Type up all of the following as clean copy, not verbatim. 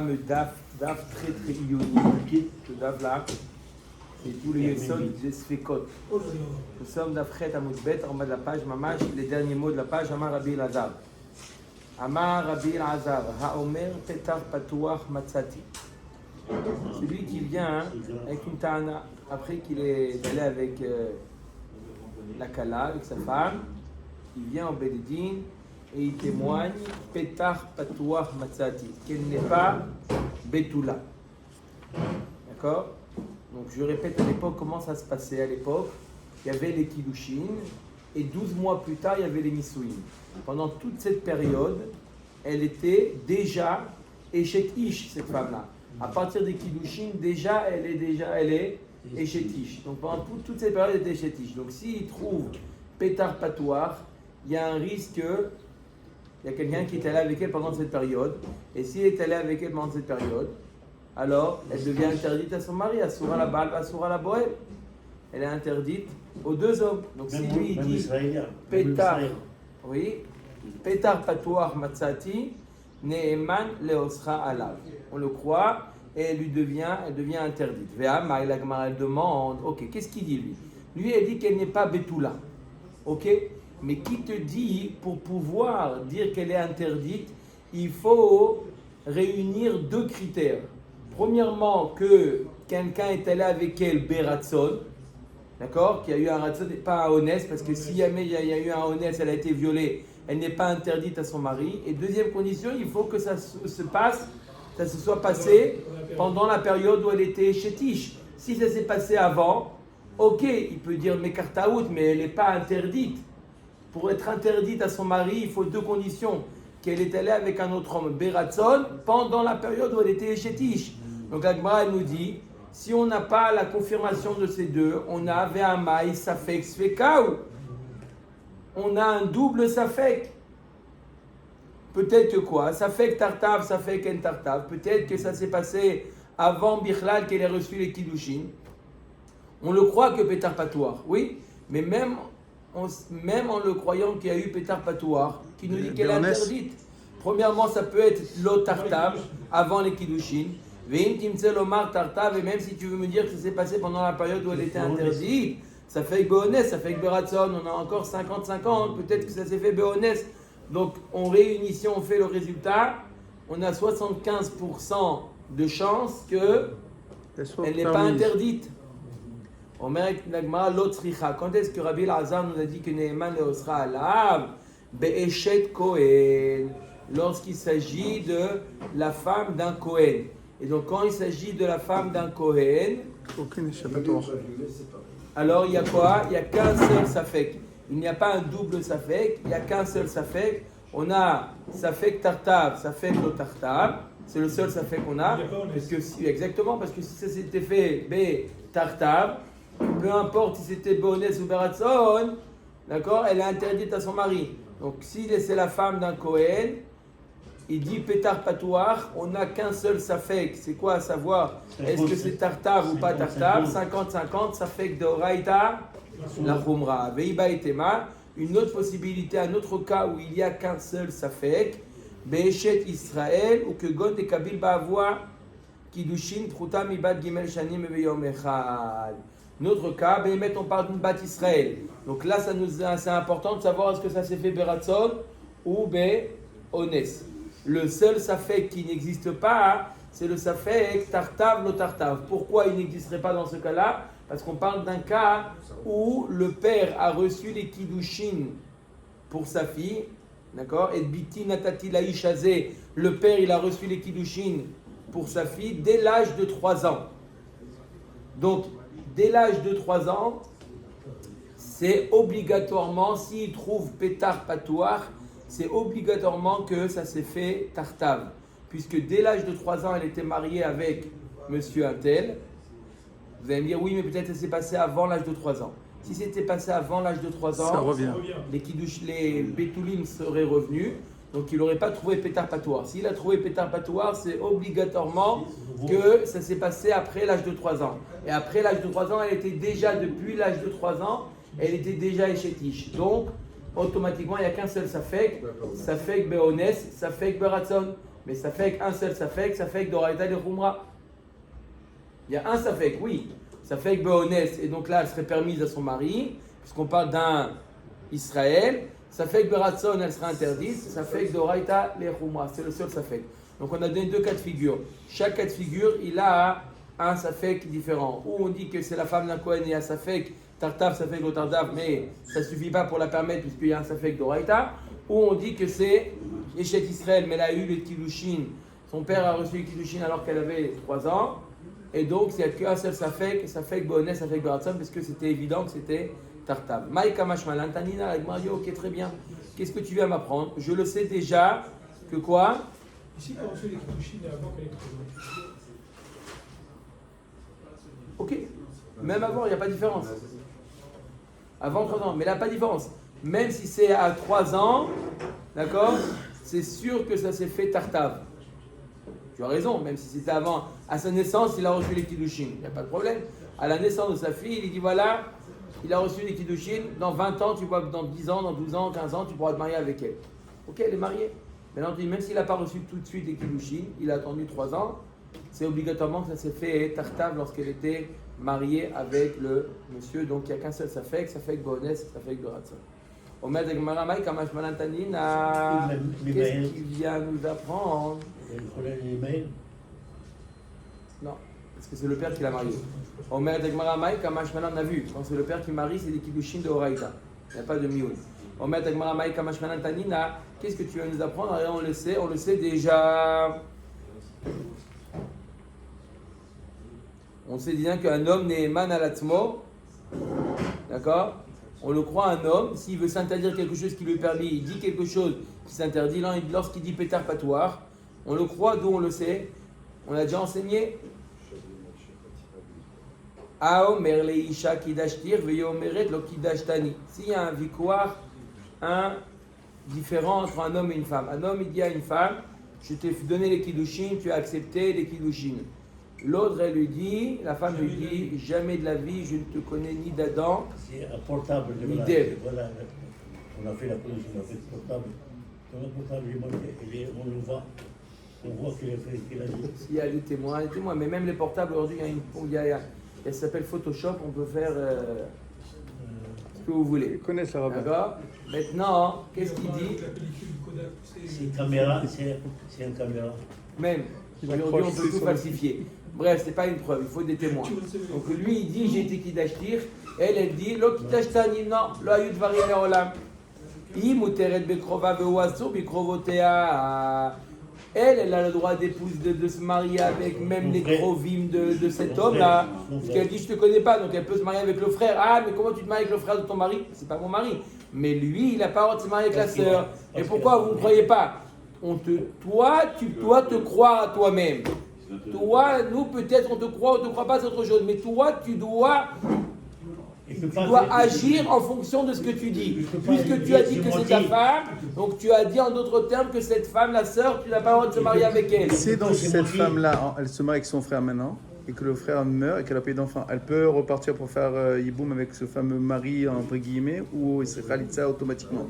Le daf très très ionique, ce daf là, c'est tous les yesod des sfekot. Nous sommes d'Afret à Moudbet, en bas de la page, mamash, les derniers mots de la page, Amar Rabbi Elazar. Amar Rabbi Elazar, Haomer Petar Patouach Matzati. C'est lui qui vient avec une ta'ana, après qu'il est allé avec la Kala, avec sa femme, il vient en Bédédine et il témoigne Petar Patouach Matzati, qu'elle n'est pas Betula. D'accord? Donc je répète à l'époque comment ça se passait. À l'époque, il y avait les Kiddushin et 12 mois plus tard, il y avait les Nisuin. Pendant toute cette période, elle était déjà Eshet Ish, cette femme-là. À partir des Kiddushin, déjà elle est Eshet Ish. Donc pendant toute cette période, elle était Eshet Ish. Donc s'il trouve Petar Patouach, il y a un risque. Il y a quelqu'un qui est allé avec elle pendant cette période, et s'il est allé avec elle pendant cette période, alors elle devient interdite à son mari, Asura la Baal, Asura la Boël. Elle est interdite aux deux hommes. Donc si lui il dit Pétar, oui, Pétar Patouach Matzati, Neeman Leosra Alav. On le croit, et elle devient interdite. Ve'ama, la Gemara, elle demande, ok, qu'est-ce qu'il dit lui? Lui, elle dit qu'elle n'est pas Betula, ok? Mais qui te dit, pour pouvoir dire qu'elle est interdite, il faut réunir deux critères. Premièrement, que quelqu'un est allé avec elle Beratson, d'accord, qu'il y a eu un ratson, pas un honest, parce que si jamais il y a eu un honest, elle a été violée, elle n'est pas interdite à son mari. Et deuxième condition, il faut que ça se soit passé pendant la période où elle était chétiche. Si ça s'est passé avant, ok, il peut dire Mekartaout, mais elle n'est pas interdite. Pour être interdite à son mari, il faut deux conditions. Qu'elle est allée avec un autre homme, Beratson, pendant la période où elle était chétiche. Donc la Gemara nous dit, si on n'a pas la confirmation de ces deux, on a Ve'amai Safek Sfekau. On a un double Safek. Peut-être que quoi? Safek Tartav, Safek En Tartav. Peut-être que ça s'est passé avant Bichlal qu'elle ait reçu les Kiddushin. On le croit que Pétar Patouach, oui, mais même en le croyant qu'il y a eu Pétar Patouach, qui nous dit qu'elle est interdite. Premièrement, ça peut être l'eau Tartav, avant les Kiddushin. Ve'im timtze lomar Tartav, et même si tu veux me dire que ça s'est passé pendant la période où elle était interdite, ça fait Be'ones, ça fait Beratson, on a encore 50-50, peut-être que ça s'est fait Be'ones. Donc on réunit, si on fait le résultat, on a 75% de chance qu'elle n'est pas interdite. Omer Nagmara Lotzricha. Quand est-ce que Rabbi Elazar nous a dit que Neeman Leosra Alav Be'eshet Kohen? Lorsqu'il s'agit de la femme d'un Kohen. Et donc quand il s'agit de la femme d'un Kohen, alors il y a quoi? Il n'y a qu'un seul Safek. Il n'y a pas un double Safek, il n'y a qu'un seul Safek. On a Safek Tartav, Safek Lo Tartav. C'est le seul Safek qu'on a. Exactement, parce que si ça s'était fait B Tartav, peu importe si c'était Be'ones ou Beratson, d'accord, elle est interdite à son mari. Donc si c'est la femme d'un Kohen, il dit Pétar Patouach, on n'a qu'un seul Safek. C'est quoi à savoir? Est-ce que c'est Tartav ou pas Tartav? 50-50, Safek de Oraïta, la Khumra. Veiba et Tema. Une autre possibilité, un autre cas où il n'y a qu'un seul Safek, Be'eshet Israël, ou que God et Kabil Ba'avoua, Kiddushin, Pruta Mibad Gimel Shanim Beyom Echad. Notre cas, on parle d'une bat Israël. Donc là, c'est important de savoir est-ce que ça s'est fait Beratson ou Be'ones. Le seul Safek qui n'existe pas, c'est le Safek Tartav lo Tartav. Pourquoi il n'existerait pas dans ce cas-là? Parce qu'on parle d'un cas où le père a reçu les Kiddushin pour sa fille, d'accord? Et Biti Natati Laïchazé, le père il a reçu les Kiddushin pour sa fille dès l'âge de 3 ans. Donc, dès l'âge de 3 ans, c'est obligatoirement, s'il trouve Pétar Patouach, c'est obligatoirement que ça s'est fait Tartav. Puisque dès l'âge de 3 ans, elle était mariée avec monsieur Untel. Vous allez me dire, oui, mais peut-être ça s'est passé avant l'âge de 3 ans. Si c'était passé avant l'âge de 3 ans, ça revient. Les Bétoulim seraient revenus. Donc il n'aurait pas trouvé Pétar Patouach. S'il a trouvé Pétar Patouach, c'est obligatoirement que ça s'est passé après l'âge de 3 ans. Et après l'âge de 3 ans, elle était déjà, depuis l'âge de 3 ans, elle était déjà échétiche. Donc, automatiquement, il n'y a qu'un seul Safek, Safek Be'ones, Safek Beratson. Mais ça fait qu'un seul ça fait que d'Oraïta de Khumra. Il y a un safek, oui. Safek Be'onès, et donc là, elle serait permise à son mari, puisqu'on parle d'un Israël. Safek Beratson, elle sera interdite. Safek Doraita le Khumra, c'est le seul safek. Donc on a donné 2 cas de figure. Chaque cas de figure, il a un safek différent. Ou on dit que c'est la femme d'un Kohen et un safek Tartav, safek le Tartav, mais ça ne suffit pas pour la permettre, puisqu'il y a un safek Doraita. Ou on dit que c'est Échet Israël, mais elle a eu le Kiddushin. Son père a reçu le Kiddushin alors qu'elle avait 3 ans. Et donc, il n'y a qu'un seul safek Bonnet, safek Beratson, parce que c'était évident que c'était Tartav. Maïka Mashmalan, Tanina, avec Mario, ok, très bien. Qu'est-ce que tu viens m'apprendre? Je le sais déjà que quoi? Ici, elle a reçu les Kiddushin avant qu'elle ait 3 ans. Ok, même avant, il n'y a pas de différence. Avant 3 ans, mais là, pas de différence. Même si c'est à 3 ans, d'accord, c'est sûr que ça s'est fait Tartav. Tu as raison, même si c'était avant, à sa naissance, il a reçu les Kiddushin, il n'y a pas de problème. À la naissance de sa fille, il dit voilà, il a reçu les Kiddushin, dans 20 ans, tu vois, dans 10 ans, dans 12 ans, 15 ans, tu pourras te marier avec elle. Ok, elle est mariée. Maintenant, même s'il n'a pas reçu tout de suite les Kiddushin, il a attendu 3 ans, c'est obligatoirement que ça s'est fait Tartav lorsqu'elle était mariée avec le monsieur. Donc il n'y a qu'un seul safek Bonès, safek Beratson. Omer de Gemara Maï Kamash Malantanina, qu'est-ce qu'il vient nous apprendre? Non, parce que c'est le père qui l'a marié. Omer de Gemara Maï Kamash Malan, on a vu, quand c'est le père qui marie, c'est des Kiddushin de Horaïta. Il n'y a pas de mioun. Omer de Gemara Maï Kamash Malantanina, qu'est-ce que tu vas nous apprendre? Alors, on le sait déjà. On sait bien qu'un homme n'est man à l'atzmo, d'accord? On le croit un homme, s'il veut s'interdire quelque chose qui lui est permis, il dit quelque chose qui s'interdit, lorsqu'il dit pétard patoire, on le croit, d'où on le sait? On l'a déjà enseigné. Aomer le isha kidashtir veyomeret lo kidashtani. S'il y a un victoire, un différent entre un homme et une femme. Un homme, il dit à une femme, je t'ai donné les kiddushin, tu as accepté les kiddushin. L'autre, elle lui dit, la femme lui dit, jamais de la vie, je ne te connais ni d'Adam, c'est un portable, ni d'Ève. Voilà, on a fait la police, on a fait le portable. Dans le portable, on le voit. On voit qu'il a fait, qu'il a dit. Il y a des témoins, mais même les portables aujourd'hui, elle s'appelle Photoshop, on peut faire ce que vous voulez. Ils connaissent la rabbin. D'accord? Maintenant, qu'est-ce qu'il dit? C'est une caméra, c'est une caméra. Même, aujourd'hui, on peut tout falsifier. Bref, c'est pas une preuve, il faut des témoins. Donc lui, il dit, j'ai été kidashtir. Elle dit, lo kidashtani, non, lo ayut varim leolam. Imuteret bekrova veoaso bekrovotea. Elle a le droit d'épouse de se marier avec même les krovim de cet homme-là. Parce qu'elle dit, je te connais pas, donc elle peut se marier avec le frère. Ah, mais comment tu te maries avec le frère de ton mari? C'est pas mon mari. Mais lui, il n'a pas le droit de se marier avec la sœur. Et pourquoi vous ne croyez pas? Toi, tu dois te croire à toi-même. Toi, nous, peut-être, on te croit pas, c'est autre chose. Mais toi, tu dois agir en fonction de ce que tu dis. Puisque tu as dit que c'est ta femme, donc tu as dit en d'autres termes que cette femme, la sœur, tu n'as pas le droit de se marier avec elle. Si donc cette femme-là, elle se marie avec son frère maintenant, et que le frère meurt et qu'elle a pas eu d'enfant, elle peut repartir pour faire yiboum avec ce fameux mari, entre guillemets, ou il se khalitsa automatiquement?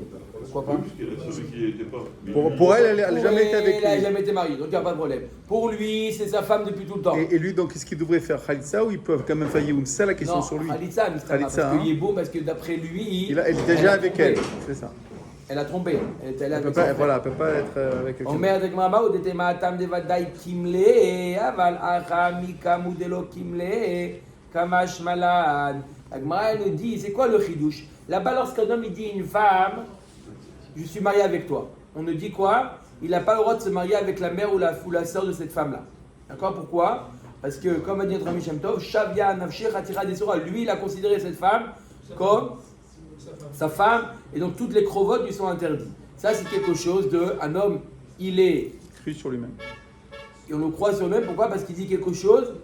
Pourquoi pas? Pour elle n'a jamais été avec lui. Elle n'a jamais été mariée, donc il n'y a pas de problème. Pour lui, c'est sa femme depuis tout le temps. Et lui, donc, est-ce qu'il devrait faire khalitsa ou ils peuvent quand même faire yiboum? C'est ça la question sur lui. Khalitsa, parce que yiboum, parce que d'après lui... Elle est déjà avec elle, c'est ça. Elle a trompé. Elle était là Elle avec peut pas, voilà, elle peut pas être avec quelqu'un. Omer de Gmara ou de Maatam de Vadaï Kimle, Aval Achamika Mudelo Kimle, Kamash Malan. La Gmara nous dit, c'est quoi le chidouche? Là-bas, lorsqu'un homme il dit à une femme, je suis marié avec toi, on ne dit quoi? Il n'a pas le droit de se marier avec la mère ou la sœur de cette femme-là. D'accord? Pourquoi? Parce que, comme a dit notre ami Shem Tov, Shavia Nafshir Hatira Desora, lui, il a considéré cette femme comme sa femme, et donc toutes les crovotes lui sont interdites. Ça, c'est quelque chose de... Un homme, il est... Cru sur lui-même. Et on le croit sur lui-même, pourquoi? Parce qu'il dit quelque chose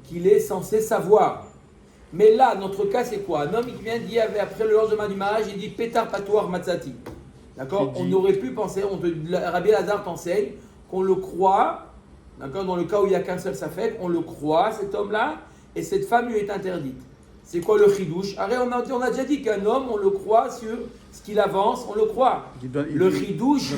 qu'il est censé savoir. Mais là, notre cas, c'est quoi? Un homme qui vient dire, après le lendemain du mariage, il dit « Pétar patoir matzati ». D'accord? On aurait pu penser, Rabbi Lazare t'enseigne, qu'on le croit, d'accord? Dans le cas où il n'y a qu'un seul safek, on le croit, cet homme-là, et cette femme lui est interdite. C'est quoi le chidouche? On a déjà dit qu'un homme, on le croit sur ce qu'il avance, on le croit. Le chidouche,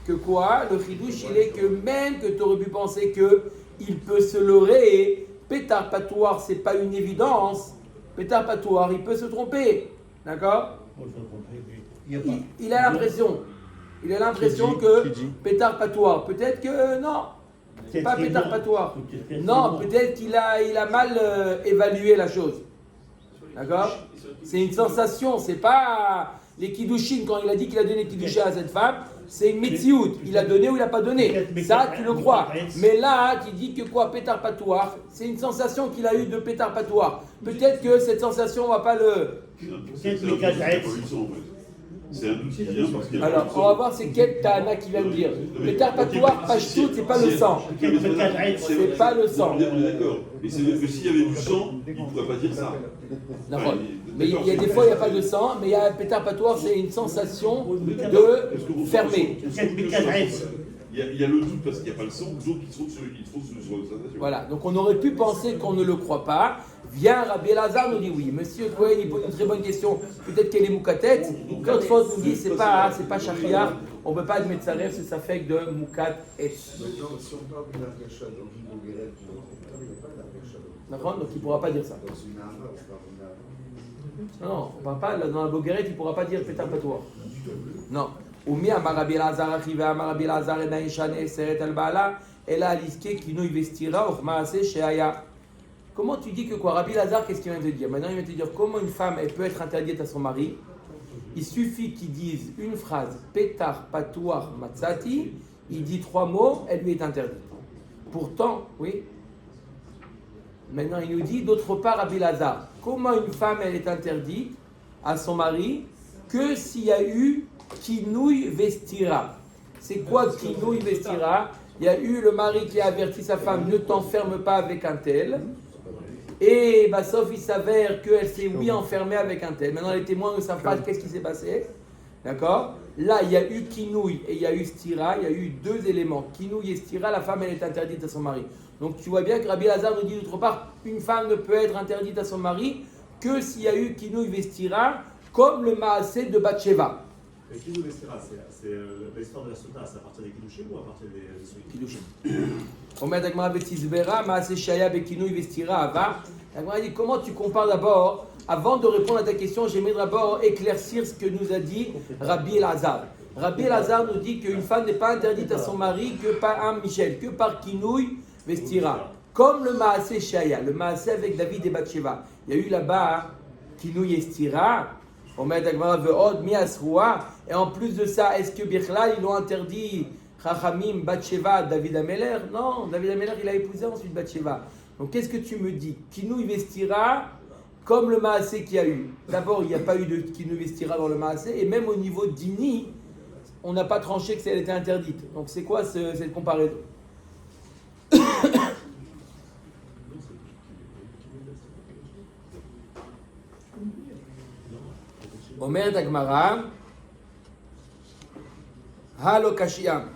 que quoi? Le chidouche, il est que même que tu aurais pu penser qu'il peut se leurrer, pétard patouar, c'est pas une évidence. Pétard patouar, il peut se tromper. D'accord? Moi, je comprends, mais il y a pas. Il a l'impression. Il a l'impression Qui que dit pétard patouar. Peut-être que non. C'est pas Peut-être pétard non. patouar. Peut-être Non, non. peut-être qu'il a mal évalué la chose. D'accord? C'est une sensation, c'est pas les kiddushin quand il a dit qu'il a donné kiddushin à cette femme, c'est une metsiout. Il a donné ou il n'a pas donné. Ça, tu le crois. Mais là, tu dis que quoi, pétard patouar, c'est une sensation qu'il a eue de pétard patouar. Peut-être que cette sensation, on va pas le. Peut-être mais qu'à Zaït. C'est un doute qui vient parce qu'il y a Alors, pas on va voir c'est quel Tana qui va me dire. Pétard patouar, pashtout, c'est pas le sang. C'est pas le sang. On est d'accord. Mais c'est-à-dire que s'il y avait du sang, il ne pourrait pas dire ça. D'accord. Mais il y a des fois, il n'y a pas de sang, mais il y a un pétard patouar, c'est une sensation de fermer. Il y a le doute parce qu'il n'y a pas le sang, d'autres qui sont sur la sensation. Voilà, donc on aurait pu penser qu'on ne le croit pas. Viens, Rabbi Elazar nous dit oui. Monsieur Cohen, il pose une très bonne question. Peut-être qu'elle est moukatet. L'autre fois, nous dit c'est pas shachriar. On ne peut pas admettre ça, c'est sa fake de moukat et. Si on parle d'une argacha dans une bogueret, il n'y a pas d'argacha. D'accord? Donc il ne pourra pas dire ça. Dans une arma, on parle d'une arma. Non, on ne parle pas, dans la bogueret, il ne pourra pas dire pétard patouar. Non. Oumi amar Rabbi Elazar arrivé amar Rabbi Elazar et naïshane seret al baala ela aliske kino investira uchmaase sheaya. Comment tu dis que quoi? Rabbi Elazar, qu'est-ce qu'il vient de te dire? Maintenant, il vient de te dire comment une femme, elle peut être interdite à son mari. Il suffit qu'il dise une phrase, pétar, patouar, matzati, il dit 3 mots, elle lui est interdite. Pourtant, oui. Maintenant, il nous dit, d'autre part, Rabbi Elazar, comment une femme, elle est interdite à son mari que s'il y a eu kinouï vestira. C'est quoi kinouï vestira? Il y a eu le mari qui a averti sa femme, ne t'enferme pas avec un tel. Et bah, sauf il s'avère qu'elle s'est enfermée avec un tel. Maintenant les témoins ne savent pas qu'est-ce qui s'est passé. D'accord? Là il y a eu kinouï et il y a eu stira. Il y a eu 2 éléments. Kinouï et stira, la femme elle est interdite à son mari. Donc tu vois bien que Rabbi Elazar nous dit d'autre part, une femme ne peut être interdite à son mari que s'il y a eu kinouï et stira, comme le maasé de Bathsheba. Et Kinouï Vestira, c'est l'histoire de la Sota, c'est à partir des Kiddushim ou à partir des Souris Kiddushin. Omer Dagmara Betizbera, Maaseh Shaya Bekinouï Vestira Ava. Dagmara dit comment tu compares d'abord, avant de répondre à ta question, j'aimerais d'abord éclaircir ce que nous a dit Rabbi Elazar. Rabbi Elazar nous dit qu'une femme n'est pas interdite à son mari que par un Michel, que par Kinouï Vestira. Comme le Maaseh Shaya, le Maaseh avec David et Bathsheba. Il y a eu là-bas Kinouï Vestira. Omer Dagmara Ve'od Mi Asroua. Et en plus de ça, est-ce que Birla, ils l'ont interdit Chachamim, Bathsheba, David Ameler? Non, David Ameler, il a épousé ensuite Bathsheba. Donc qu'est-ce que tu me dis? Kinouï Vestira, comme le Maasé qu'il y a eu. D'abord, il n'y a pas eu de Kinouï Vestira dans le Maasé, et même au niveau d'Ini, on n'a pas tranché que elle était interdite. Donc c'est quoi cette comparaison? Omer Dagmara, Halo Kashiam.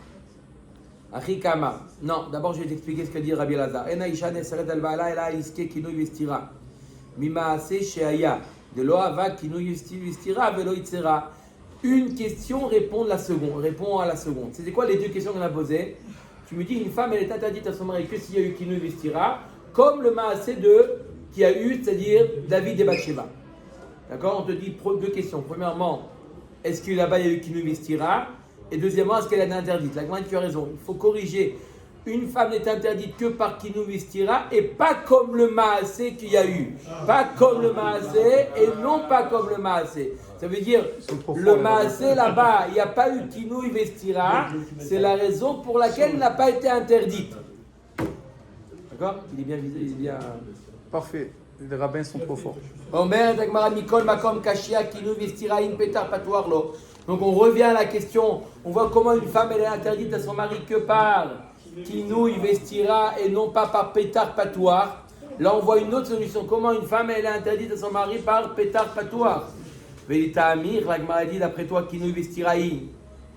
Achikama. Non, d'abord je vais t'expliquer ce que dit Rabbi Elazar. Ena isha neseret al baala ela iske kinouï vestira. Mimaase sheaya. De lo ava kinouï vestira velo itzera. Une question répond à la seconde. C'était quoi les 2 questions qu'on a posées? Tu me dis une femme elle est interdite à son mari que s'il y a eu kinouï vestira, comme le maasé qui a eu, c'est-à-dire David et Bathsheba. D'accord? On te dit 2 questions. Premièrement, est-ce que là-bas il y a eu kinouï vestira? Et deuxièmement, est-ce qu'elle est interdite? La grande, tu as raison. Il faut corriger. Une femme n'est interdite que par kinouï vestira et pas comme le maasé qu'il y a eu. Pas comme le maasé et non pas comme le maasé. Ça veut dire, le maasé là-bas, il n'y a pas eu kinouï vestira. C'est la raison pour laquelle elle n'a pas été interdite. D'accord? Il est bien visé, il est bien. Parfait. Les rabbins sont trop forts. Omer Dagmara Mikol Makom Kashia Kinouï Vestira In Petar Patouar Lo. Donc on revient à la question. On voit comment une femme elle est interdite à son mari que par Kinouï Vestira et non pas par Petar Patouar. Là on voit une autre solution. Comment une femme elle est interdite à son mari par Petar Patouar. Velita Amir, la Gemara dit d'après toi Kinouï Vestira In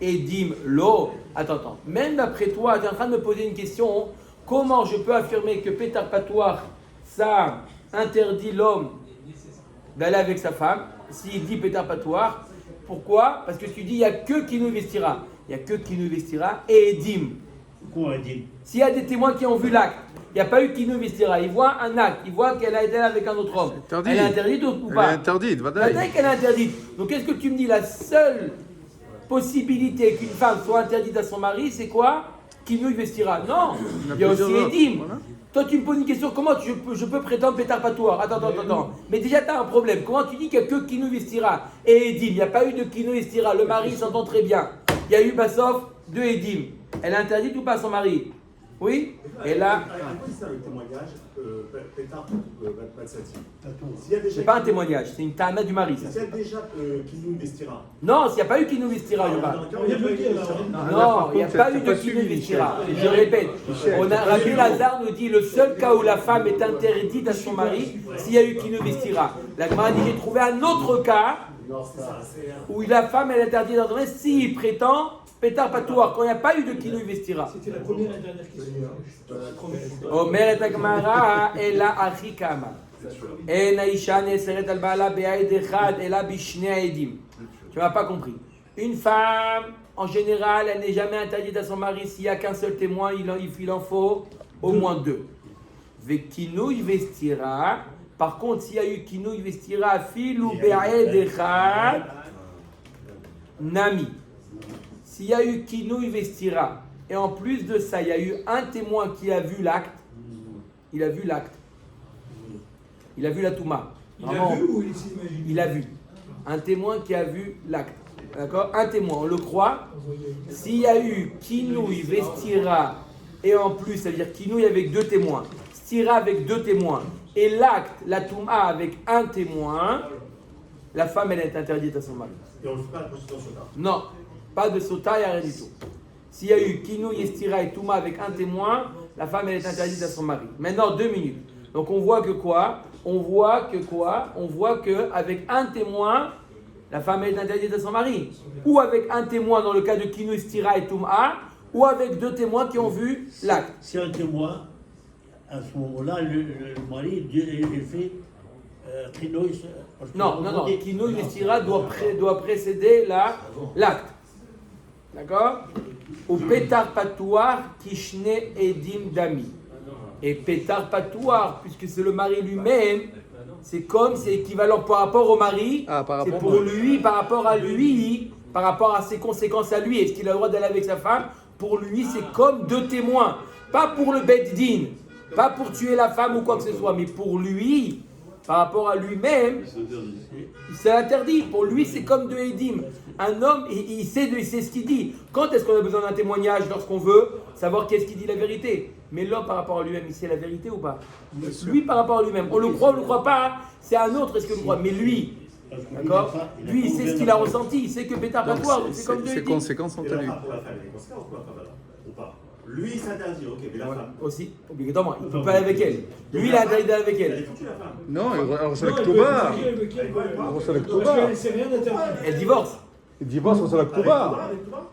Edim Lo. Attends. Même d'après toi, tu es en train de me poser une question. Comment je peux affirmer que Petar Patouar ça interdit l'homme d'aller avec sa femme, s'il dit pétar patouar, Pourquoi? Parce que tu dis il n'y a que qui nous vestira. Il n'y a que qui nous vestira et Edim. Quoi, dit? S'il y a des témoins qui ont vu l'acte, il n'y a pas eu qui nous vestira. Ils voient un acte, ils voient qu'elle a été là avec un autre homme. Interdit. Elle est interdite ou Elle pas? est interdite, La vadaï. taille qu'elle est interdite. Donc qu'est-ce que tu me dis? La seule possibilité qu'une femme soit interdite à son mari, c'est quoi? Qui nous vestira. Non, il y a aussi plusieurs Edim. voilà. Toi, tu me poses une question, comment je peux prétendre pétard patoir? Attends. Mais déjà, tu as un problème. Comment tu dis qu'il n'y a que qui nous vestira et Edim? Il n'y a pas eu de qui nous vestira. Le mari s'entend très bien. Il y a eu Bassof de Edim. Elle est interdite ou pas à son mari? Oui. Et là, À quoi sert le témoignage Pétard Batsati? S'il y a déjà c'est pas un témoignage, c'est une ta'ana du mari. Ça. S'il y a déjà qui nous vestira. Non, s'il n'y a pas eu qui nous vestira, je parle. On vient de le dire, là. Non, il n'y a pas eu de qui nous vestira. Je répète, Rabbi Lazare nous dit le seul cas où la femme est interdite à son mari, s'il y a eu qui nous vestira. La Gemara dit j'ai trouvé un autre cas où la femme est interdite à son mari s'il prétend pétard patoir, quand il n'y a pas eu de qui nous vestira. C'était la première et la dernière question. Omer et Agmara ela achikama. En aisha neseret al baala be'aed echad ela bishne aedim. Tu m'as pas compris. Une femme, en général, elle n'est jamais interdite à son mari s'il n'y a qu'un seul témoin, il en faut au moins deux. Vekinouy vestira. Par contre, s'il y a eu kinouy vestira, filou be'aed echad nami. S'il y a eu kinouy vestira, et en plus de ça, il y a eu un témoin qui a vu l'acte, il a vu l'acte. Il a vu la touma. Il a vu ou il s'imagine? Il a vu. Un témoin qui a vu l'acte. D'accord? Un témoin, on le croit. S'il y a eu kinouy vestira, et en plus, ça veut dire kinouy avec deux témoins, stira avec deux témoins, et l'acte, la touma avec un témoin, la femme, elle est interdite à son mari. Et on ne fait pas la procédure sur ça. Non, pas de sota, il n'y a rien du tout. S'il y a eu kinouy, estira et touma avec un témoin, la femme, elle est interdite à son mari. Maintenant, 2 minutes. Donc on voit que quoi? On voit que avec un témoin, la femme est interdite à son mari. Ou avec un témoin dans le cas de kinouy, estira et touma, ou avec deux témoins qui ont vu l'acte. C'est un témoin, à ce moment-là, le mari, il fait Kinouy. Non, kinouy, estira doit précéder l'acte. D'accord? Ou pétard patouar kishne edim dami. Et pétard patouar, puisque c'est le mari lui-même, c'est équivalent par rapport au mari. Ah, par c'est rapport pour lui, par rapport à lui, par rapport à ses conséquences à lui. Est-ce qu'il a le droit d'aller avec sa femme? Pour lui, c'est comme deux témoins. Pas pour le bet din, pas pour tuer la femme ou quoi que ce soit, mais pour lui, par rapport à lui-même, c'est interdit. Pour lui, c'est comme deux edim. Un homme, il sait ce qu'il dit. Quand est-ce qu'on a besoin d'un témoignage? Lorsqu'on veut savoir qu'est-ce qu'il dit la vérité. Mais l'homme par rapport à lui-même, il sait la vérité ou pas? Lui par rapport à lui-même. On le croit, on ne le croit pas. C'est un autre, est-ce que le croit? Mais lui, d'accord? Lui, il sait ce qu'il a ressenti. Il sait que pétard patoir, c'est comme deux Ses edim. conséquences sont Et à alors, lui. pour la femme, il y a des conséquences pour la femme alors? Ou pas? Lui, il s'interdit, ok, mais la femme. Aussi, obligatoirement. Il ne peut pas aller avec elle. Lui, il a interdit d'aller avec Elle est elle. foutue, la femme. Non, elle reçoit Non, la il peut Ktouba. marier avec elle, Elle reçoit la Parce Ktouba. qu'elle sait rien d'interdit. Elle divorce. Il divorce, reçoit la Ktouba. Avec toi?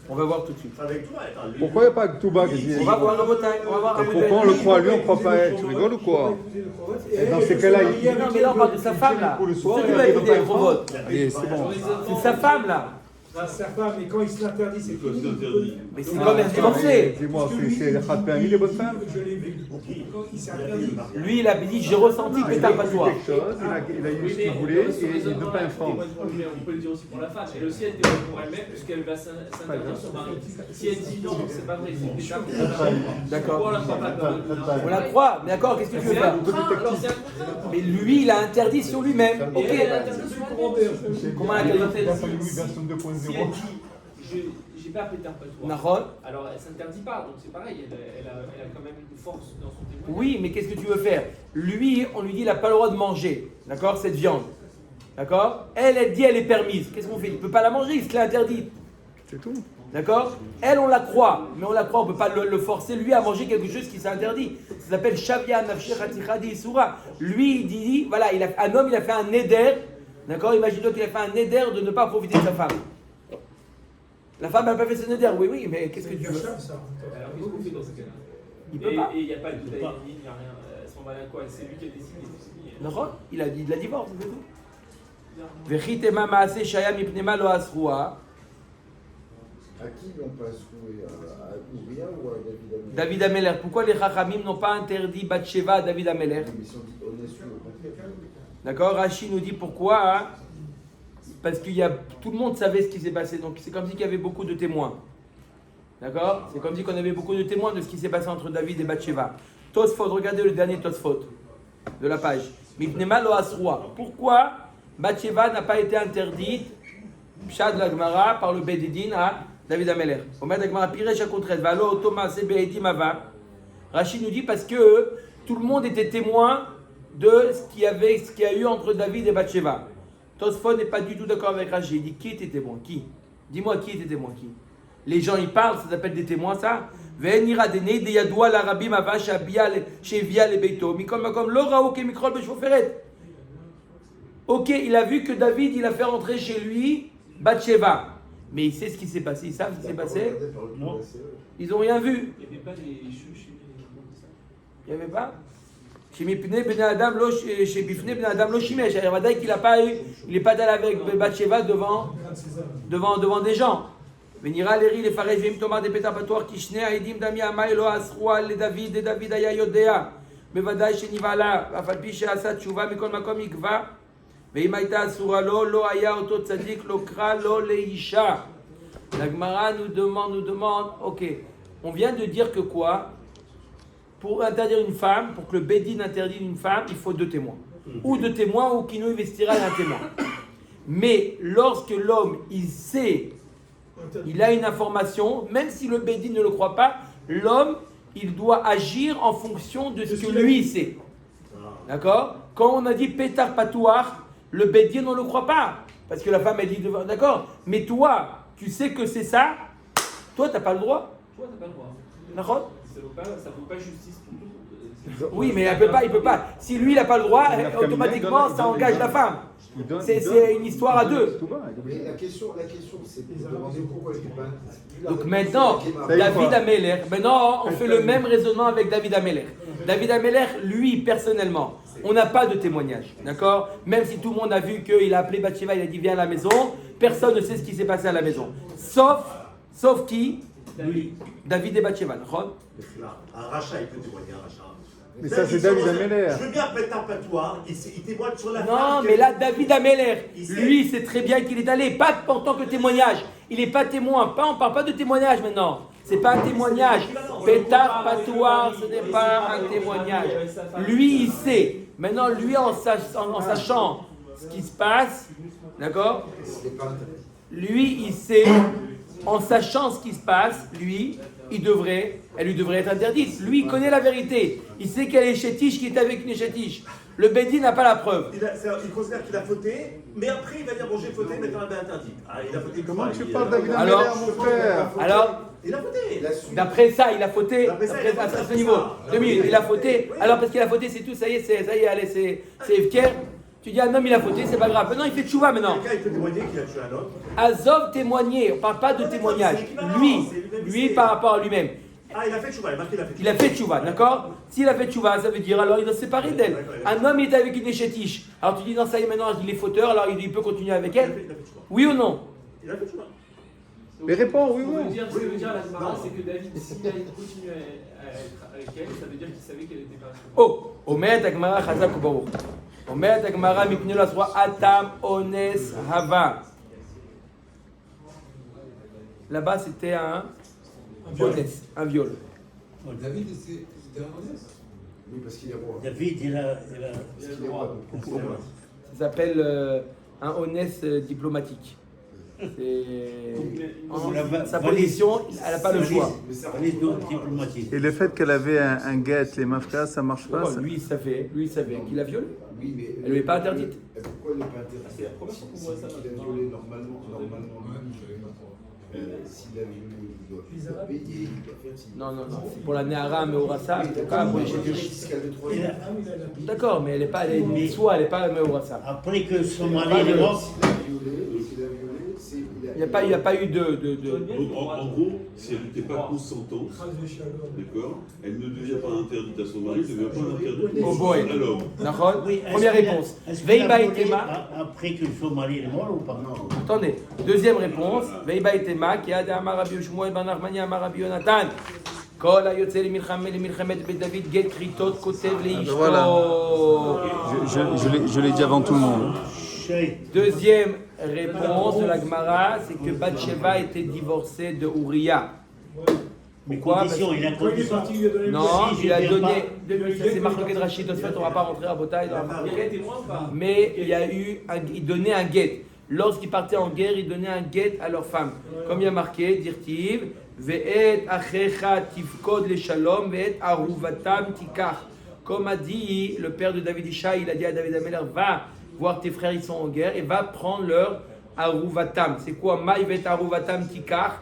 On va voir tout de suite. Avec toi, attends, lui. Pourquoi il n'y a pas de Ktouba? On va voir un bataille. On va voir un Pourquoi on le croit, lui on ne croit pas? Tu rigoles ou quoi? Et dans ces cas-là, il- Non, mais là, on parle de sa femme, là. Pour le soir, Ceux il qui a m'avaient fait fait des pas robots. Allez, c'est bon. C'est sa femme, là. Sa femme, et quand il se l'interdit, c'est Quoi, c'est fini. interdit? Mais c'est comme elle divorcée. Dis-moi, c'est les Khat Permis, les bonnes femmes? Je l'ai vu. Quand il s'est interdit. Lui, il a dit j'ai ressenti Il pétard a voulu patois. quelque chose, il a eu ce qu'il voulait et il ne peut pas inframer. On peut le dire aussi pour la femme. Elle aussi, elle témoigne pour elle-même, puisqu'elle va s'interdire son mari. Si elle dit non, c'est pas vrai, c'est pétard. D'accord. Pourquoi on la croit pas? On la croit, mais d'accord, qu'est-ce que tu veux C'est faire? un contrat, alors c'est un contrat. Mais lui, il a interdit sur lui-même. Et Ok. elle a interdit sur elle-même. Comment elle a interdit? Si elle dit j'ai pas pétard patois, Nahon. alors elle s'interdit pas, donc c'est pareil, elle a quand même une force dans son témoignage. Oui, mais qu'est-ce que tu veux faire? Lui, on lui dit il n'a pas le droit de manger, d'accord, cette viande. D'accord? Elle dit elle est permise. Qu'est-ce qu'on fait? Il ne peut pas la manger, il se l'a interdit. C'est tout. D'accord? Elle, on la croit, mais on la croit, on ne peut pas le forcer, lui, à manger quelque chose qui s'est interdit. Ça s'appelle Shavia Nafsheh Khatikhadi Isura. Lui, il dit, voilà, un homme, il a fait un neder, d'accord? Imagine-toi qu'il a fait un neder de ne pas profiter de sa femme. La femme n'a pas fait ce neder, oui, mais qu'est-ce que tu veux? Alors qu'est-ce qu'on fait dans ce cas-là? Il peut pas. Et il n'y a pas de bouteille, il n'y a rien. Elle s'en va à quoi? C'est lui qui a décidé. Non, il a dit de la divorce, c'est tout. Vechitema maase shaya mipnema lo asrua. À qui on passe jouer? À Uriah ou à David Ameller? David Ameller. Pourquoi les Chachamim n'ont pas interdit Bathsheba à David Ameller? Mais ils sont dit honnêtes au contraire. D'accord, Rashi nous dit pourquoi, hein? Parce que tout le monde savait ce qui s'est passé, donc c'est comme si il y avait beaucoup de témoins. D'accord? C'est comme si on avait beaucoup de témoins de ce qui s'est passé entre David et Bathsheba. Tosfot, regardez le dernier Tosfot de la page. Mipnema lo asrua. Pourquoi Bathsheba n'a pas été interdite, Pshad la Gemara, par le Bedidin à David Ameller? Omer la Gemara Piresh Akontret, Valo Thomas Beedim Ava. Rashi nous dit parce que tout le monde était témoin de ce qu'il y a eu entre David et Bathsheba. Tosfot n'est pas du tout d'accord avec Rashi. Il dit qui était témoin? Qui? Dis-moi qui était témoin? Qui? Les gens ils parlent, ça s'appelle des témoins ça. Ve'enira dene de yadoua la rabbi mava shevia le beito. Mikom makom lo rao ke mikrol beshoferet. Ok, il a vu que David il a fait rentrer chez lui Bathsheba. Mais il sait ce qui s'est passé. Ils savent ce qui s'est passé? Non. Ils n'ont rien vu. Il n'y avait pas les juges. Il n'y avait pas? Chez Mipne Ben Adam lo chez Bifne Ben Adam lo shimesh. Il va dire qu'il n'a pas eu, il n'est pas allé avec Bathsheba devant des gens. Venira l'eri les faresh vim Thomas de pétapatoir qui shne aidim dami amay lo asrua le David et David aya yodea. בוודאי שנבהלה, אף על פי שעשה תשובה מכל מקום יקבע, ואם הייתה אסורה לו, לא היה אותו צדיק, לא קרא לו לאישה. La Gemara nous demande, ok, on vient de dire que quoi? Pour interdire une femme, pour que le Bédine interdise une femme, il faut 2 témoins. Ou 2 témoins, ou qui nous investira un témoin. Mais lorsque l'homme, il sait, il a une information, même si le Bédine ne le croit pas, l'homme, il doit agir en fonction de ce que lui, il sait. D'accord? Quand on a dit pétard patouar, le Bédine, on ne le croit pas. Parce que la femme, elle dit, d'accord, mais toi, tu sais que c'est ça, toi, tu n'as pas le droit. Toi, tu n'as pas le droit. D'accord? Ça ne vaut pas justice pour tout. Oui, mais il peut pas. Si lui, il n'a pas le droit, automatiquement, ça engage la femme. C'est une histoire à 2. Mais la question, c'est de demander pourquoi il n'est pas. Donc maintenant, David Ameller, maintenant, on fait le même raisonnement avec David Ameller. David Ameller, lui, personnellement, on n'a pas de témoignage, d'accord? Même si tout le monde a vu qu'il a appelé Bathsheba, il a dit viens à la maison, personne ne sait ce qui s'est passé à la maison. Sauf qui? Lui. David et Bathsheba, d'accord? Un rachat, il peut témoigner, un rachat. Mais ça, c'est David Ameller. Je veux bien péter un patois, il témoigne sur la femme. Non, mais là, David Ameller, lui, il sait très bien qu'il est allé, pas en tant que témoignage. Il n'est pas témoin, on ne parle pas de témoignage maintenant. C'est pas un témoignage. Pétard, patouar, ce n'est pas un témoignage. Lui, il sait. Maintenant, lui, en sachant ce qui se passe, d'accord? Lui, il sait, en sachant ce qui se passe, lui, elle lui devrait être interdite. Lui, il connaît la vérité. Il sait qu'elle est chétiche, qui est avec une chétiche. Le Bédi n'a pas la preuve. Il considère qu'il a fauté, mais après il va dire bon j'ai fauté, mais quand même interdit. Ah, il a fauté. Comment tu parles David Ameller, mon frère? Alors, il a fauté. d'après ça, il a fauté. D'après ça, il a fauté, à ce c'est niveau. ça. 2 minutes, il a fauté. Oui. Alors, parce qu'il a fauté, c'est tout. Ça y est, allez, c'est Evker. Tu dis, un homme, il a fauté, c'est pas grave. Maintenant, il fait tchouva maintenant. Quelqu'un, il peut témoigner qu'il a tué un homme. Azov témoigner, on parle pas de témoignage. Lui, par rapport à lui-même. Ah, il a fait tchouva, il a marqué, il a fait Il a fait tchouva, d'accord? S'il a fait tchouva, ça veut dire alors il doit se séparer d'elle. Un homme il est avec une échétiche. Alors tu dis non, ça y est, maintenant il est fauteur, alors il peut continuer avec elle. Il a fait tchouva. Oui ou non? Il a fait tchouva. Mais réponds, oui Ce ou non? que veut dire la Gemara, c'est que David, s'il a continué à être avec elle, ça veut dire qu'il savait qu'elle n'était pas responsable. Oh, Omer Agmara Chazak Baruch. Omer Agmara Mipneu la Sroa Atam Ones Hava. Là-bas c'était un honnête, un viol. David, c'était un honnête. Oui, parce qu'il est roi. David, il a. Parce qu'il est roi. Ça s'appelle un honnête diplomatique. Sa position, elle n'a pas le choix. Diplomatique. Et le fait qu'elle avait un guette, les mafkas, ça marche pas? Lui il savait qu'il a violé. Oui, mais. Elle lui est pas interdite. Pourquoi elle n'est pas interdite? C'est la première fois qu'on voit ça. S'il a violé normalement. S'il a violé, il doit payer, il doit faire. Non. C'est pour la Néhara Meorasa, pas pour les chétiches. D'accord, mais elle n'est pas, elle est pas Meorasa. Après que son mari est mort. S'il a violé, Il n'y a pas eu de. Donc, en gros, si elle n'était pas consentante, Phrase de chaleur. d'accord, elle ne devient pas interdite à son mari, elle ne devient pas interdite Au boy. à l'homme. D'accord. Oui, est-ce Première qu'il a- réponse. est-ce qu'il a Veiba et volé Tema. après que son mari est mort ou pas? Attendez. Deuxième réponse. Veiba et Tema. Qui a dit Amar Rabbi Shmuel ben Nachmani Amar Rabbi Yonatan. Kol ayotze למלחמת בית דוד גט כריתות כותב לאשתו. Voilà. Je l'ai dit avant tout le monde. Chérie, Deuxième réponse de la Gemara, c'est que Bathsheba était divorcée de Uriah. mais Pourquoi? condition, il a Quand il est condition. parti, il lui a donné le Non, Si il a je donné. viens Ça, c'est Marloquet Rachid, en fait, on ne va pas rentrer à Botaï dans la Il y a Marloquet. des témoins ou pas? Mais il y a eu, il donnait un guet. Lorsqu'ils partaient en guerre, ils donnaient un guet à leur femme. Comme il y a marqué, dirtiv, ve'et achecha tifkod le shalom, ve'et aruvatam tikach. Comme a dit le père de David Isha, il a dit à David Ameler, va voir tes frères, ils sont en guerre, et va prendre leur aruvatam. C'est quoi? Maï ve'et aruvatam tikach.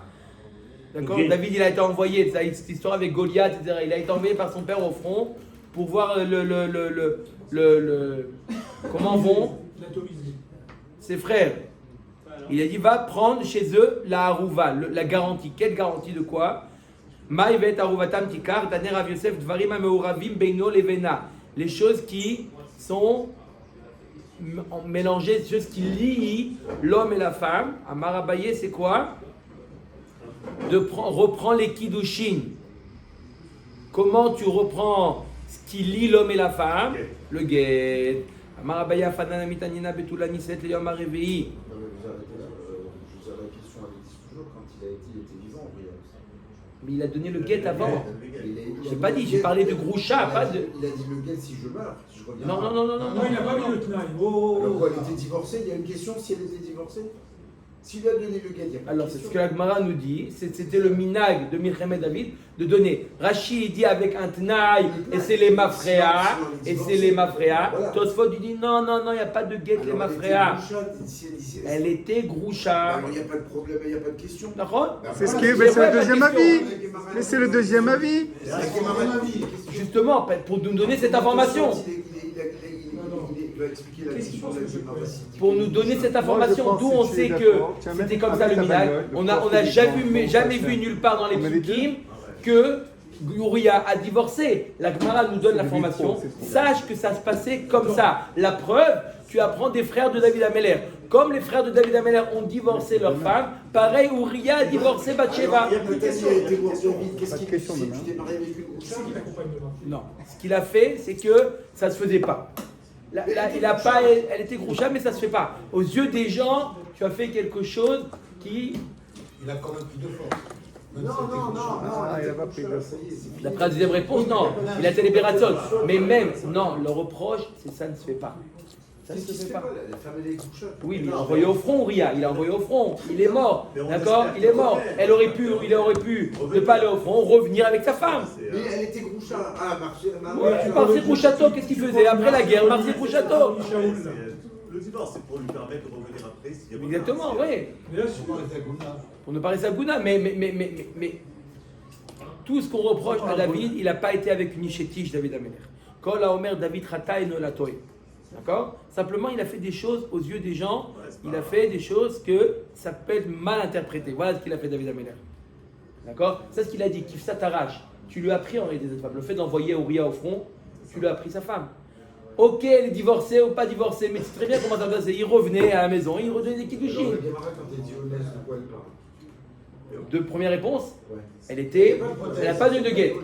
D'accord. Ok. David, il a été envoyé, cette histoire avec Goliath, etc. Il a été envoyé par son père au front pour voir comment vont L'atomisé. ses frères. Il a dit va prendre chez eux la harouva, la garantie. Quelle garantie de quoi? Maïvet harouvatam tikar, taner Rav Yosef dvarim ameuravim beino levena. Les choses qui sont mélangées, les choses qui lient l'homme et la femme. Amar Abaye, c'est quoi? Reprends les kiddushin. Comment tu reprends ce qui lie l'homme et la femme? Le guet. Amar Abaye afanan mitanina betula niset leyom harevi'i. Non, mais vous arrêtez là. Je vous avais la question avec 10 toujours quand il était vivant, Uriah. Mais il a donné le guet avant. Il J'ai a pas dit dit, le j'ai guet, parlé de il a dit- Groucha, il a pas dit- de. Il a dit le guet si je meurs, si je reviens. Non, pas. non, non, non, Non, non. il n'a pas mis le tnaï. Alors Oh, quoi, elle était divorcée? Il y a une question si elle était divorcée? S'il lui a donné le guet, il y a pas de Alors, c'est question. ce que la Gemara nous dit, c'était le minag de Milchemet David de donner. Rashi dit avec un tnaï, et c'est les mafréas, et c'est les mafréas. Voilà. Tosfot il dit non, non, non, il n'y a pas de guet les Alors, mafréas. elle était Elle était groucha, groucha. Alors il n'y a pas de problème, il n'y a pas de question. D'accord? C'est ce Voilà, qui est, c'est mais c'est vrai, le la deuxième question. avis. Mais c'est le deuxième avis. C'est mon avis. Justement, pour nous donner cette information. Il va expliquer la question de la génération. Pour nous donner cette information, Moi, je pense d'où on que tu sait es que d'accord. Tiens, c'était mets- comme ça avec le ta minag. bagnole, On le a profil jamais des vu nulle part dans les On met les psukim que Uriah a divorcé. La Gemara nous donne C'est l'information. le bifor, c'est Sache que ça se passait comme ça. La preuve, tu apprends des frères de David Ameler. Comme les frères de David Ameler ont divorcé leur femme, pareil, Uriah a divorcé Bathsheba. Il y a plus de question. Il a été voir David. Qu'est-ce Pas de qu'il question si demain. tu t'es marié avec une groucha? c'est qui l'accompagne devant. Non. Ce qu'il a fait, c'est que ça se faisait pas. Elle était groucha, mais ça se fait pas. Aux yeux des gens, tu as fait quelque chose qui. Il a quand même pris de force. Non. Ah, il a pas pris de Ça y est, c'est fini. D'après la deuxième réponse, non. Il a été libéré. Mais même, non, le reproche, c'est ça ne se fait pas. Ça ne Qu'est-ce se qui se fait fait pas. pas? La femme, elle est groucha. Oui, mais il a envoyé au front, Uriah. Il a envoyé au front. Il est mort. Mais on D'accord? espère Il est qu'il mort. revienne. Il aurait pu ne pas aller au front, revenir avec sa femme. Mais elle était groucha. Ah, marché. Oui, Marcel Grouchato, qu'est-ce qu'il faisait après la guerre? Marcel Grouchato. Le divorce, c'est pour lui permettre de revenir après. s'il y a pas Exactement, de- oui. Mais là, je Pour ne pas rester à Gouna, mais tout ce qu'on reproche à David, il n'a pas été avec une Ishétiche, David Ameler. Kol Omer David Chata et Nolatoy. D'accord? Simplement, il a fait des choses aux yeux des gens, il a fait des choses que ça peut être mal interprété. Voilà ce qu'il a fait David Ameler. D'accord? C'est ce qu'il a dit, Kifsa Tarach. Tu lui as appris en réalité cette femme. Le fait d'envoyer Uriah au front, tu lui as appris sa femme. Ok, elle est divorcée ou pas divorcée, mais c'est très bien comment ça se passait. Il revenait à la maison, il redonnait des kiddushin. Alors, la Gemara, quand elle dit honnête, de quoi elle parle? De première réponse, Ouais. elle n'a pas donné de guet.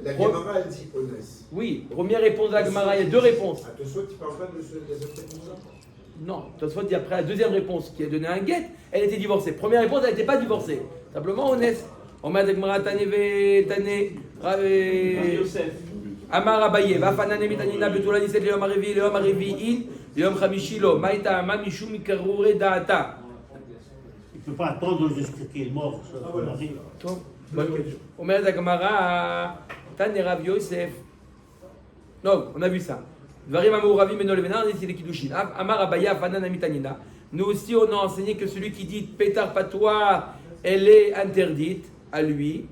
La Gemara, elle dit honnête. Oui, première réponse de la Gemara, il y a deux réponses. À te souhaiter, tu parles pas de cette réponse-là? Non, Tosfot dit après la deuxième réponse qui a donné un guet, elle était divorcée. Première réponse, elle n'était pas divorcée. Simplement honnête. Omer de Gemara Taneve Tane Yosef. Amar Abaye, Vafanane Mitanina Betula Niset Leom Arevi, Leom Arevi In, Leom Chamishilo, Maïta Ama Mishum Mikarure Daata. Il ne peut pas attendre jusqu'à qu'il est mort. Ça, son mari. Omer de Gemara Tane Rav Yosef. Non, on a vu ça. Dvarim Amouravi Menolevena, c'est les Kiddushin. Amar Abaye, Vafanane Mitanina. Nous aussi, on a enseigné que celui qui dit pétard patois, elle est interdite à lui.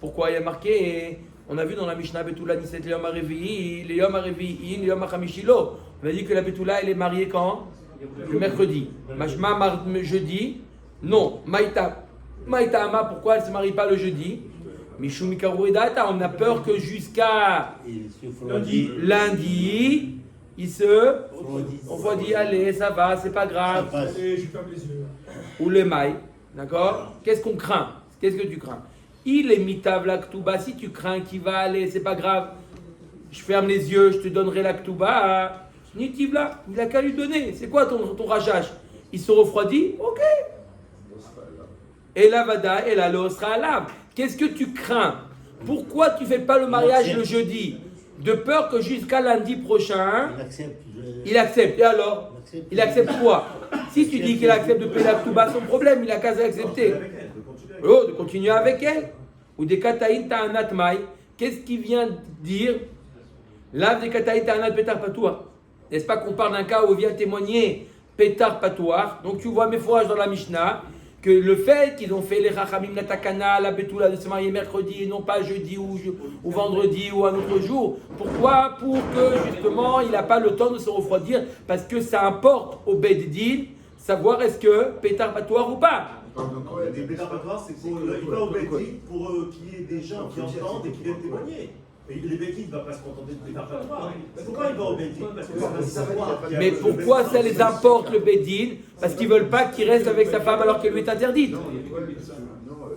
Pourquoi il y a marqué? On a vu dans la Mishnah Betula Niset Leom Arevi, Leom Arevi In, Leom Achamishilo. On a dit que la Betula elle est mariée quand? Le mercredi. Mashma jeudi. Non, Maïta Ama, pourquoi elle ne se marie pas le jeudi? Mishumi Karuidata, on a peur que jusqu'à lundi, il se refroidit, allez, ça va, c'est pas grave. Allez, je ferme les yeux. Ou le maï, d'accord? Qu'est-ce qu'on craint? Qu'est-ce que tu crains? Il est mitav la ktuba, si tu crains qu'il va aller, c'est pas grave. Je ferme les yeux, je te donnerai la ktuba. Nitiv là, il a qu'à lui donner. C'est quoi ton rajage? Il se refroidit? Ok. Et la vada, et la lo sera là. Qu'est-ce que tu crains? Pourquoi tu fais pas le mariage le jeudi? De peur que jusqu'à lundi prochain, il accepte. Et alors? Il accepte quoi? Si tu dis qu'il accepte de payer la ktuba, son problème, il a qu'à accepter. Oh, de continuer avec elle. Ou des kataïn ta'anat maï. Qu'est-ce qui vient dire? L'ave des kataïn ta'anat pétar patoua. N'est-ce pas qu'on parle d'un cas où il vient témoigner pétar patouar? Donc tu vois mes fourrages dans la Mishnah que le fait qu'ils ont fait les rachamim natakana, la betoula de se marier mercredi et non pas jeudi ou vendredi ou un autre jour. Pourquoi? Pour que justement il n'a pas le temps de se refroidir parce que ça importe au Beddin savoir est-ce que pétar patouar ou pas. Des pétapatoires, c'est pour il va au Bédine pour qu'il y ait des gens qui entendent et qui viennent témoigner. Et les Bédines ne vont pas se contenter de pétapatoires. Pourquoi il va au Bédine? Parce que ça va savoir. Mais pourquoi ça les importe le Bédine? Parce qu'ils ne veulent pas qu'il reste avec sa femme alors qu'elle lui est interdite.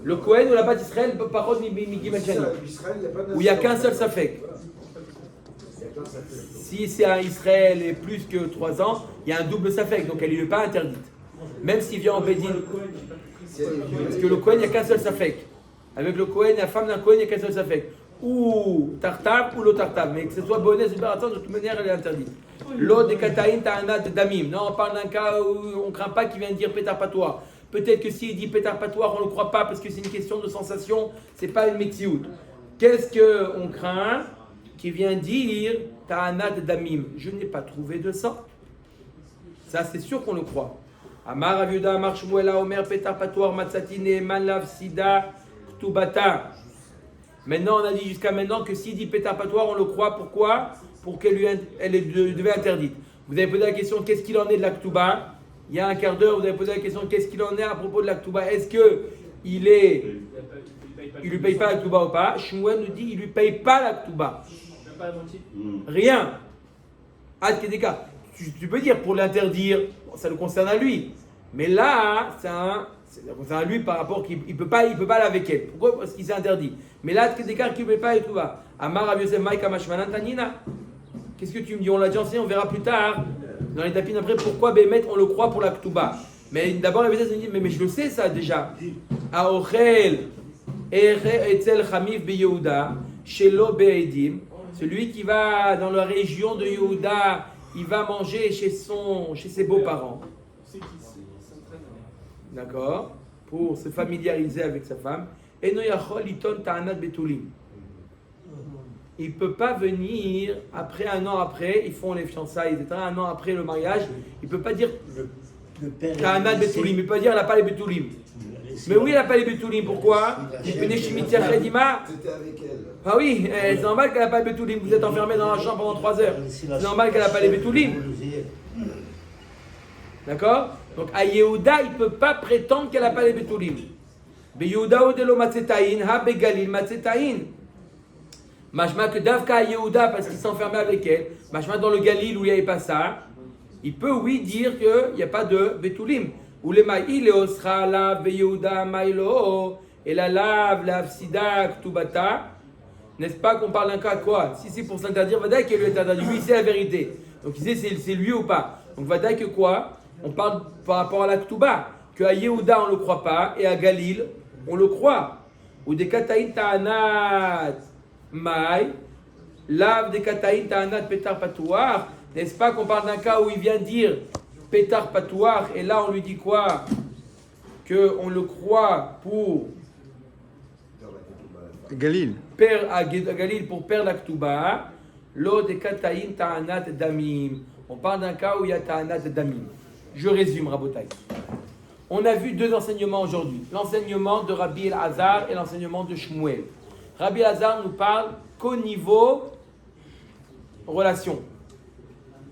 Le Kohen ou la Bat Israël, parole Migi Machani, où il n'y a qu'un seul safek. Si c'est un Israël et plus que 3 ans, il y a un double safek, donc elle ne lui est pas interdite. Même s'il vient en Bédine. Parce que le Kohen, il n'y a qu'un seul safek. Avec le Kohen, la femme d'un Kohen, il n'y a qu'un seul safek. Ou tartab ou l'eau tartab. Mais que ce soit bonnet ou baraton, de toute manière, elle est interdite. L'eau de kataïn, ta'anat damim. Non, on parle d'un cas où on ne craint pas qu'il vienne dire pétar patois. Peut-être que s'il dit pétar patois, on ne le croit pas parce que c'est une question de sensation, c'est pas une métiout. Qu'est-ce qu'on craint? Qui vient dire ta'anat damim. Je n'ai pas trouvé de sang. Ça, c'est sûr qu'on le croit. Amar Aviuda, Amar Shmuela, Omer, Petar Patoir, Matsatine, Manlav, Sida, Ktubata. Maintenant, on a dit jusqu'à maintenant que s'il dit Petar Patoir, on le croit. Pourquoi? Pour qu'elle devait interdite. Vous avez posé la question, qu'est-ce qu'il en est de la Ktuba? Il y a un quart d'heure, vous avez posé la question, qu'est-ce qu'il en est à propos de la Ktuba? Est-ce qu'il lui paye pas la Ktuba ou pas? Shmuel nous dit, il lui paye pas la Ktuba. Rien. Adkedeka. Tu peux dire pour l'interdire, ça le concerne à lui. Mais là, ça concerne à lui par rapport qu'il ne peut pas aller avec elle. Pourquoi? Parce qu'il s'est interdit. Mais là, qu'il ne peut pas et tout va. Amar Rav Yosef Maïka Mashmanan Tanina. Qu'est-ce que tu me dis? On l'a déjà enseigné, on verra plus tard. Dans les tapines après, pourquoi Bémet on le croit pour la Ktuba? Mais d'abord, Rav Yosef me dit, mais je le sais ça déjà. Aochel Etzel Chamif Be Yehuda, Shelo Be'edim. Celui qui va dans la région de Yehuda, il va manger chez ses beaux-parents. D'accord? Pour se familiariser avec sa femme. Et noyachol iton ta'anat betulim. Il ne peut pas venir après un an après, ils font les fiançailles, etc. Un an après le mariage, il ne peut pas dire ta'anat betulim. Il ne peut pas dire elle n'a pas les betulim. Mais oui, elle n'a pas les betulim. Pourquoi? C'était avec elle. Ah oui, c'est normal qu'elle n'a pas les betulim. Vous êtes enfermé dans la chambre pendant 3 heures. C'est normal qu'elle n'a pas les betulim. D'accord? Donc à Yehuda, il ne peut pas prétendre qu'elle n'a pas les betulim. Be Yehuda ou de lo matzetaïn, ha be Galil matzetaïn. Machma que Davka à Yehuda, parce qu'il s'enfermait avec elle, machma dans le Galil où il n'y avait pas ça, il peut oui dire qu'il n'y a pas de betulim. Ou les maï le osra la be Yehuda maïlo et la lave la fsida ktubata. N'est-ce pas qu'on parle d'un cas quoi? Si c'est pour s'interdire, Vadaï qu'elle lui est interdit. Oui, c'est la vérité. Donc il sait c'est lui ou pas. Donc Vadaï que quoi? On parle par rapport à la Ktuba, qu'à Yehuda on ne le croit pas, et à Galil on le croit. Ou des Kataïn Ta'anat Maï, lave des Kataïn Ta'anat Petar Patouar. N'est-ce pas qu'on parle d'un cas où il vient dire Petar Patouar, et là on lui dit quoi? Qu'on le croit pour Galil. À Galil pour perdre la Ktuba. L'eau des Kataïn Ta'anat Damim. On parle d'un cas où il y a Ta'anat Damim. Je résume, Rabotai. On a vu 2 enseignements aujourd'hui. L'enseignement de Rabbi El-Hazar et l'enseignement de Shmuel. Rabbi El-Hazar nous parle qu'au niveau relation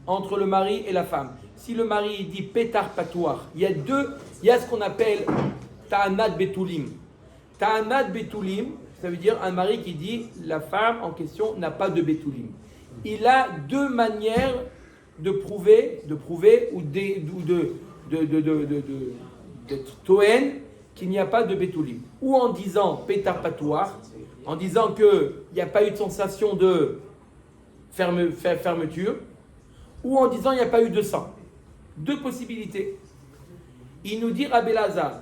entre le mari et la femme. si le mari dit pétar patoir, il y a ce qu'on appelle ta'anat betulim. Ta'anat betulim, ça veut dire un mari qui dit la femme en question n'a pas de betulim. Il a deux manières de prouver ou d'être toen qu'il n'y a pas de betulim. Ou en disant pétar patoir, en disant qu'il n'y a pas eu de sensation de fermeture, ou en disant il n'y a pas eu de sang. Deux possibilités. Il nous dit Rabbi Elazar,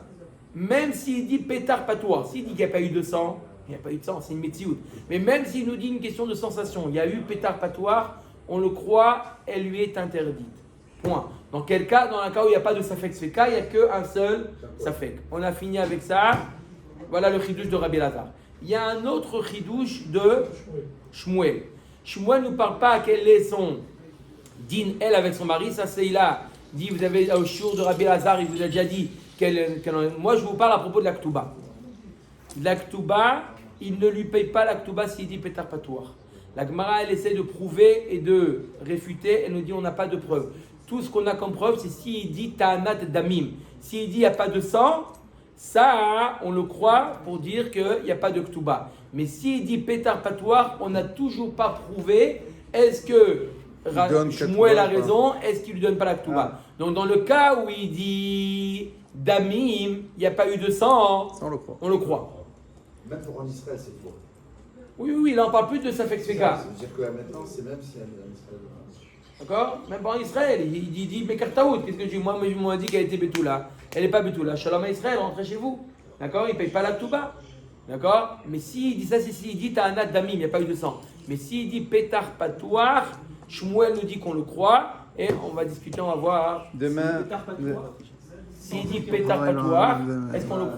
même s'il dit pétar patoir, s'il dit qu'il n'y a pas eu de sang, il n'y a pas eu de sang, c'est une métioute. Mais même s'il nous dit une question de sensation, il y a eu pétar patoir, on le croit, elle lui est interdite. Point. Dans quel cas? Dans un cas où il n'y a pas de safek sveka, il n'y a qu'un seul safek. On a fini avec ça. Voilà le chidouche de Rabbi Elazar. Il y a un autre chidouche de Shmuel. Shmuel ne nous parle pas à quel est son din, elle, avec son mari. Ça, c'est il a dit, vous avez au shiur de Rabbi Elazar, il vous a déjà dit moi, je vous parle à propos de la K'touba. La K'touba, il ne lui paye pas la K'touba s'il dit pétar patoir. La Gemara, elle essaie de prouver et de réfuter. Elle nous dit on n'a pas de preuve. Tout ce qu'on a comme preuve, c'est s'il dit ta'anat damim. S'il dit il n'y a pas de sang, ça, on le croit pour dire qu'il n'y a pas de K'touba. Mais s'il dit pétar patoir, on n'a toujours pas prouvé. Est-ce que Shmuel a raison? Est-ce qu'il ne lui donne pas la K'touba? Donc dans le cas où il dit damim, il n'y a pas eu de sang, Ça, on le croit. Même pour en Israël, c'est faux. Oui, là on parle plus de Safek Sveka. Ça veut dire que maintenant, c'est même si en Israël. D'accord? Même pas en Israël. Il dit mais Kartaout, qu'est-ce que je dis? Moi, je m'ai dit qu'elle était Betula. Elle n'est pas Betula. Shalom à Israël, rentrez chez vous. D'accord? Il ne paye pas la K'touba. D'accord? Mais s'il dit ça, c'est s'il dit ta'anat damim, il n'y a pas eu de sang. Mais s'il dit pétar patoir, Shmuel nous dit qu'on le croit. Et on va discuter, on va voir. Demain. S'il dit pétar patoir, est-ce qu'on le croit?